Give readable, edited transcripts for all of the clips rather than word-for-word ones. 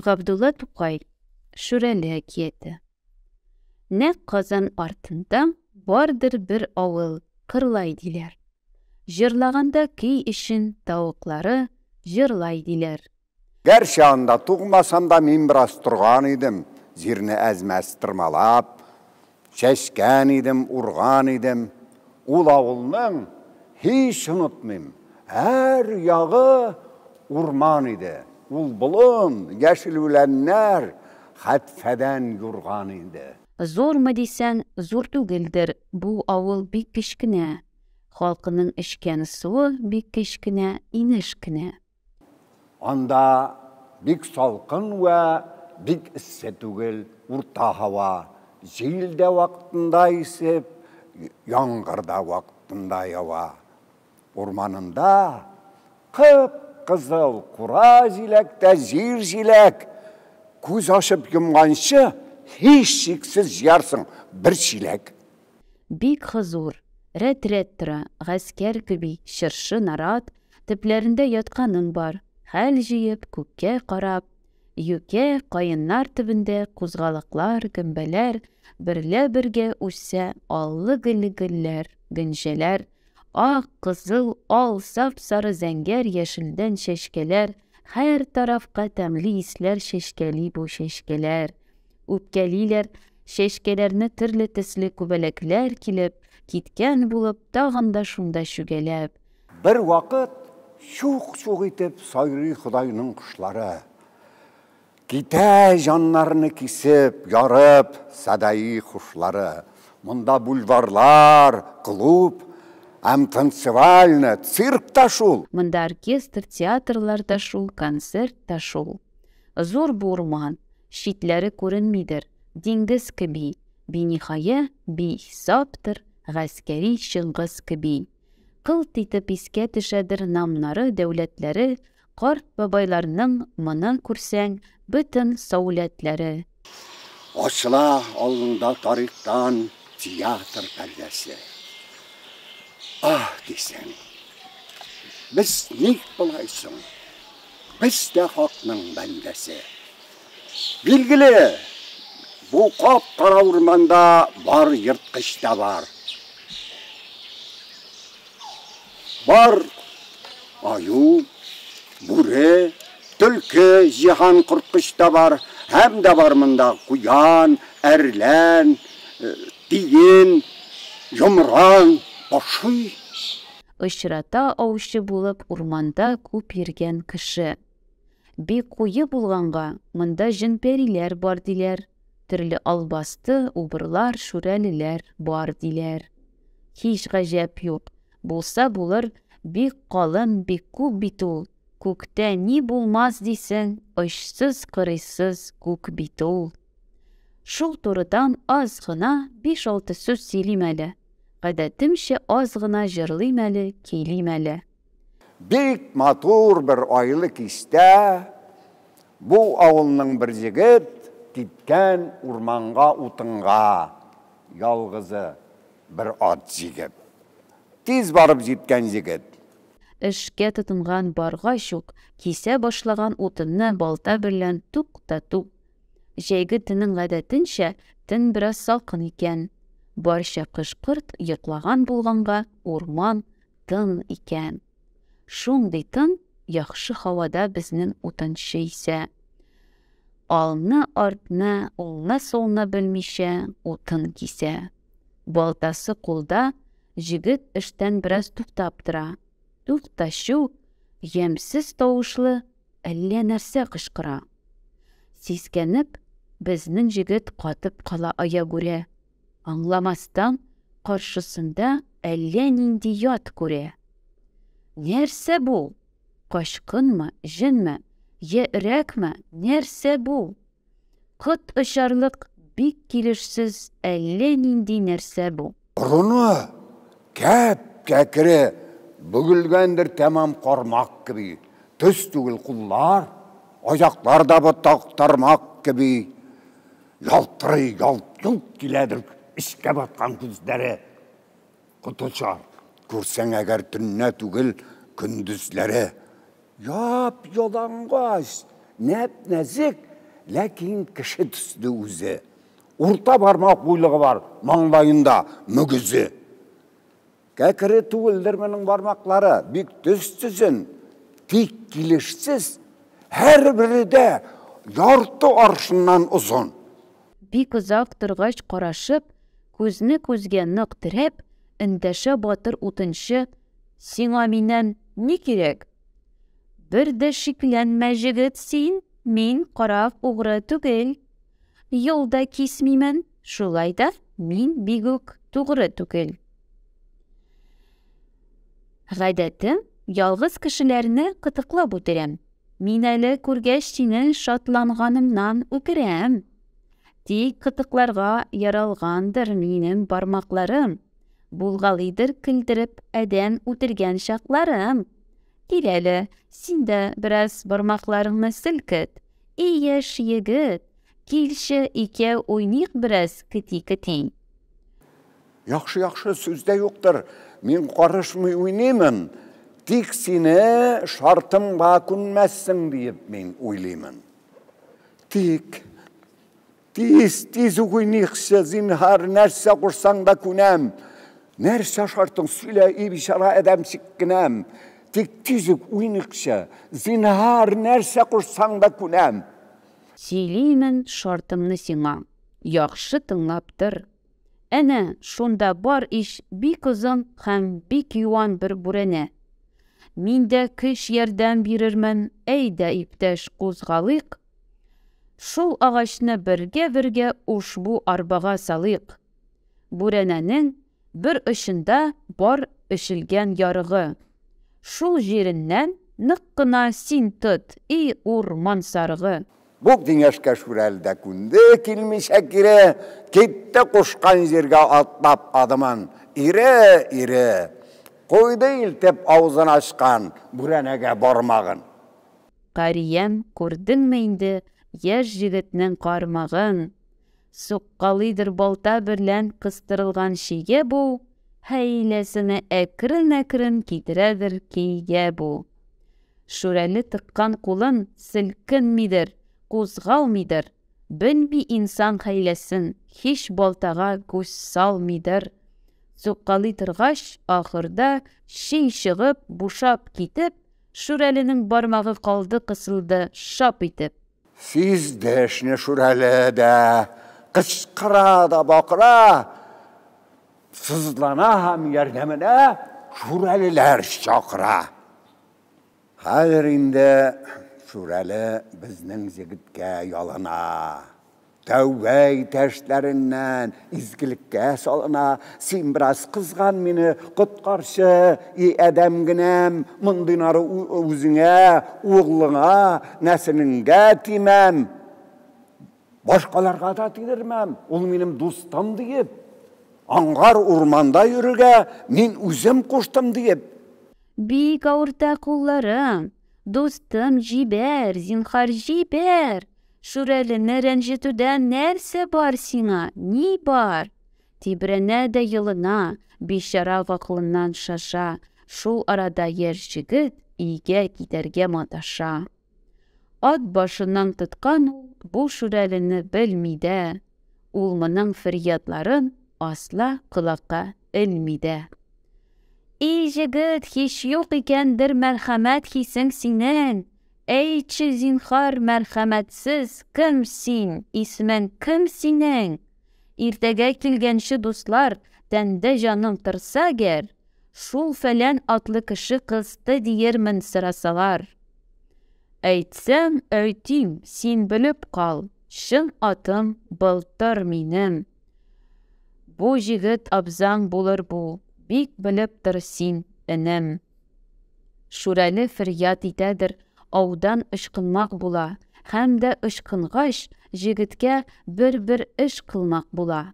Gabdulla Tукай Şureli Hekiyeti. Ne kazan артында vardır bir avıl kırlay diler. Jırlaganda ki işin tavukları jırlay diler. Gerçi anda tuğmasam da men biraz turgan idim. Zirni ezmez tırmalap, çeşken idim, urgan idim. Ul avulның hiç unutmayım. Her yağı urman idi. Ul bulun, yeşil ülenler hatfeden yurgan idi. Zor mu desen zor tugildir. Bu avul bik kişkine. Halkının içken suyu bik kişkine, inişkine. Anda bik salkın ve bik isse tugil urta hava. Jilde vaktında isip, yağmurda vaktında yava. Ormanında kıp-kızıl kura jilekte jir jilek. Көз ашып yumganşı hiç şiksiz yarsın bir çilek. Bik huzur, ret tıra, gasker gibi şırşı narat, tiplerinde yatkanın var. Hal jiyip kökке karap, yüke kayınlar tibinde kuzgalıklar, gümbeler, birle birge uçsa allı giller, günceler, ak, kızıl, al, sap sarı zenger yeşilden şeşkeler, her tarafka temli isler şeşkeli bu şeşkeler. Upkeliler, şeşkelerini türlü tisli kubelekler kilip, kitken bulup dağında şunda şügelep. Bir vakit şuq itip sayri Xudayının kuşları. Gite canlarını kisip, yarıp sadayı kuşları. Munda bulvarlar, klub, tansivalny, sirk taşul. Mında orkestr, teatrlar taşul, konsert taşul. Zor bu orman, şitleri görünmidir, dingiz gibi. Binihaye bir saptır, gaskeri şılgız gibi. Kılt itip iske tişedir namları, devletleri, kart babaylarının mına kursen bütün savletleri. Açla alnında tarihtan tiyatr perdesi. Ah desen, biz nik bulaysın, biz de halkның bendesi. Bilgili, bu kapkara ormanda var yırtqış da var. Var ayu, bure, tülkü, jihan kurtqış da var. Hem de var mında kuyan, erlen, diyin, yumran, başuy. Işırata avuşu bulup ormanda köp yergen kişi. Bir koyu bulganға mında jin periler bar diler. Türlü albastı ubırlar şureliler bar diler. Hiç gajep yok. Bulsa bulur bir kalın bir köp bitul. Kökte ni bulmaz disen, ışsız kırıysız kök bitul. Şul torudan az gına 5-6 söz söylemeli. Gadetimşe az gına jırlaymeli, keylemeli. Bek matur bir aylık iste, bu avılның bir jigit gitken urmanğa utunğa, yalgızı bir at jigit. Tiz barıp jitken jigit. Işke tutungan barga şok, kise başlagan utunna balta birlen tuk. Jegitinin gadetinşe tin biraz salkın iken. Barşa kışkırt yıklagan bulganға orman tın iken. Şuңдай tın yaxşı havada biznin utanışı ise. Alna artna, olna solna bilmişe utun kise. Baltası kulda, jigit işten biraz tuktaptıra. Tuktaşu, yemsiz tavuşlu, elle nerse kışkıra. Siskenip, biznin jigit qatıp qala aya göre. Anlamastan, karşısında elle nindi yat göre. Nerse bu? Kaşkın mı, jin mi, yerek mi, nerse bu? Kıt ışarlık, bik kilişsiz, elle nindi nerse bu? Burunu, kekiri, bugülgendir tamam kormak gibi. Töz tügül kullar, ayaklar da bataktarmak gibi. Yaltırı, yalt giledir, işke batkan küzleri. Kutuçar, görsen eğer tünne tügül kündüzleri. Yap yolangaz, Nәп-нәзік, ләкин кіші түсті өзі. Урта бармақ бойлығы бар, маңдайында мүгізі. Кәкірі туылдыр менің бармақлары, бик түстізін, тек келешсіз, әр бірі де ярты аршыннан ұзын. Бик ұзақ тұрғаш қарашып, көзіні көзге нық тіреп, індәші батыр утыншы, «Сиңа миннән не керек?» «Бір де шикләнмә жігіт син, мин қарап уғры түгел. Юлда кисмимен, шулай да мин бигүк туғры түгел». Ғәдәтем, ялғыз кешеләрне кытыклап үтерәм. Мин әле күргәч синең шатланганыңнан үкерәм. Тик кытыкларга яралгандыр минем бармакларым. Булгалыйдыр килтереп әдәм үтергән шакларым. Кил әле, син дә бераз бармакларыңны селкет. Яшь егет, килче икәү уйныйк бераз кити-кити. Яхшы сүздә юктыр. Мин карышмый уйнаймын. Тик сине шартымга күнмәссең дип мин уйлыймын. Тик тиз уйныкчы, зинһар, нәрсә курсаң да күнәм. Нәрсә шартың сөйлә, ибишара әдәмчик кенәм. Тик тиз уйныкчы, зинһар, нәрсә курсаң да күнәм. Сөйлеймен шартымны сиңа. Яхшы тыңлап тор. Әнә шунда бар иш бик озын һәм бик юан бер бүрәнә. Мин дә көч ярдәм бирермен, әйдә иптәш кузгалыйк. Шул агачны бергә ушбу арбага салыйк. Бүрәнәнең бер очында бар эшелгән ярыгы. Шул җиреннән нык кына син тот, и урман сарыгы. Бу диңгәшкә шүрәлдә күнде килмичә кире, китте кушкан җиргә атлап адымын. Ире, койды илтеп авызын ачкан бүрәнәгә бармагын. Кариям, күрдеңме инде яшь җегетнең кармагын? Суккалыйдыр балта берлән кыстырылган шигә бу, хәйләсенә әкрен китерәдер кигә бу. Шүрәле тыккан кулын селкенмидер, кузгалмыйдыр. Белми инсан хәйләсен, һич балтага күз салмыйдыр. Суккалый торгач, ахырда шин чыгып, бушап китеп, Шүрәленең бармагы калды кысылды шап итеп. Сиздәшне Шүрәле дә кычкыра да бакыра, сызлана һәм ярдәменә Шүрәлеләр чакыра. Хәзер инде Шүрәле безнең җегеткә ялына. Тәүбә итәшләреннән изгелеккә салына. Син бераз кызган мине, коткарчы, и әдәм генәм, мондыйнары үзеңә, углыңа, нәселеңгә тимәм. Башкаларга да тидермәм, ул минем дустым диеп. Аңгар урманда йөрергә мин үзем куштым диеп. Бик авырта кулларым, дустым җибәр, зинһар җибәр. Шүрәлене рәнҗетүдән нәрсә бар сиңа, ни бар? Тибрәнә дә йылына, бишара ваклыннан шаша. Шул арада яшь җегет өйгә китәргә маташа. Ат башыннан тоткан бу Шүрәлене белми дә. Ул моның фәрьядларын асла колакка элми дә. И җегет, һич юк икәндер мәрхәмәт хисең синең. Әйтче зинһар мәрхәмәтсез, кем син, исмен кем синең? Иртәгә килгәнче дуслар, тәндә җаның торса гәр, шул фәлән атлы кеше кысты диермен сорасалар. Әйтсәм, әйтим, син белеп кал, чын атым былтыр минем. Бу җегет абзаң булыр бу, бик белеп тор син, энем. Шүрәле фәрьяд итәдер, аудан ышкынмак була, һәм дә ышкынгач, җегеткә бер эш кылмак була.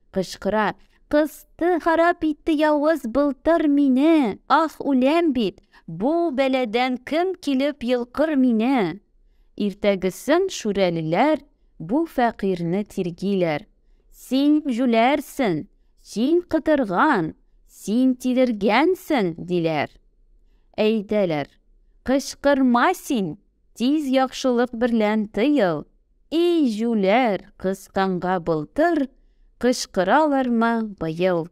Кычкыра: «Кысты, харап итте явыз былтыр мине, ах, үләм бит, бу бәләдән кем килеп йылкыр мине?» Иртәгесен Шүрәлеләр бу фәкыйрне тиргиләр. «Син жүләрсең, син кытырган, син тидергәнсең», диләр. Әйтәләр: «Кычкырма син, тиз яхшылык берлән тыйыл. Эй, жүләр, кысканга былтыр, кычкыралармы быел.